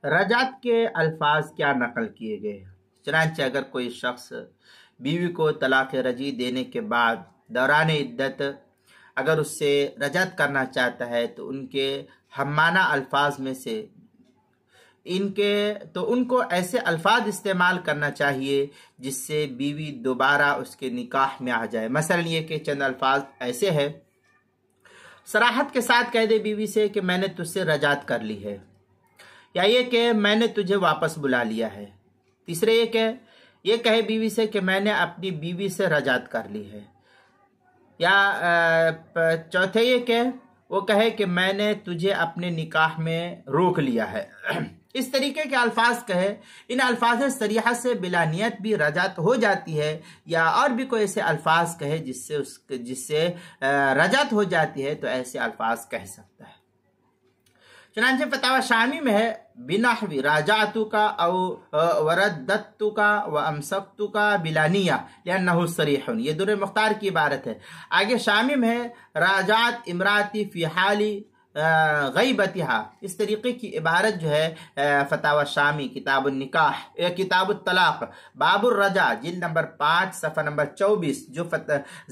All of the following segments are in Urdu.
رجعت کے الفاظ کیا نقل کیے گئے؟ چنانچہ اگر کوئی شخص بیوی کو طلاق رجعی دینے کے بعد دوران عدت اگر اس سے رجعت کرنا چاہتا ہے تو ان کے ہم معنی الفاظ میں سے ان کو ایسے الفاظ استعمال کرنا چاہیے جس سے بیوی دوبارہ اس کے نکاح میں آ جائے۔ مثلا یہ کہ چند الفاظ ایسے ہیں، صراحت کے ساتھ کہہ دے بیوی سے کہ میں نے تجھ سے رجعت کر لی ہے، یا یہ کہ میں نے تجھے واپس بلا لیا ہے۔ تیسرے یہ کہے بیوی سے کہ میں نے اپنی بیوی سے رجعت کر لی ہے، یا چوتھے یہ کہ وہ کہے کہ میں نے تجھے اپنے نکاح میں روک لیا ہے۔ اس طریقے کے الفاظ کہے۔ ان الفاظ صریحہ سے بلا نیت بھی رجعت ہو جاتی ہے، یا اور بھی کوئی ایسے الفاظ کہے جس سے رجعت ہو جاتی ہے تو ایسے الفاظ کہہ سکتا ہے۔ چنانچہ فتاوی شامی میں ہے بِنَحْوِ رَاجَعْتُكَ أَوْ وَرَدَّتُكَ وَأَمْسَكْتُكَ بِلَا نِيَّةٍ لِأَنَّهُ صَرِيحٌ، یہ در مختار کی عبارت ہے۔ آگے شامی میں ہے راجعت امراتی فی حال غیبتها، اس طریقے کی عبارت جو ہے فتاوی شامی کتاب النکاح کتاب الطلاق باب الرجع جلد نمبر 5 صفحہ نمبر 24 جو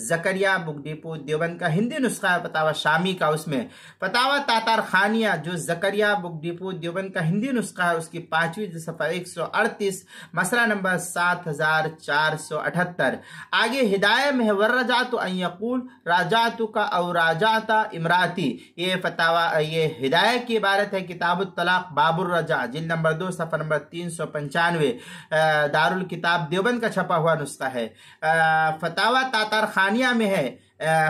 زکریا بک ڈپو دیوبند کا ہندی نسخہ ہے فتاوی شامی کا، اس میں فتاوی تاتار خانیہ جو زکریا بک ڈپو دیوبند کا ہندی نسخہ ہے اس کی 5ویں صفحہ 138 مسئلہ نمبر 7478۔ آگے ہدایہ میں ہے والرجعت ان یقول راجعتک او راجعت امراتی، یہ ہدایہ کی عبارت ہے کتاب الطلاق باب الرجع جلد نمبر 2 صفحہ نمبر 395 دارالکتاب دیوبند کا چھپا ہوا نسخہ ہے۔ فتاوی تاتار خانیہ میں ہے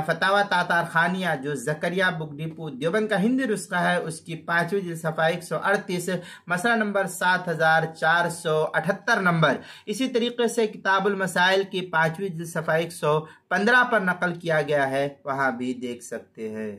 فتاوی تاتار خانیہ جو زکریا بک ڈپو دیوبند کا ہندی نسخہ ہے اس کی 5ویں صفحہ 138 مسئلہ نمبر 7478 نمبر۔ اسی طریقے سے کتاب المسائل کی 5ویں صفحہ 115 پر نقل کیا گیا ہے، وہاں بھی دیکھ سکتے ہیں۔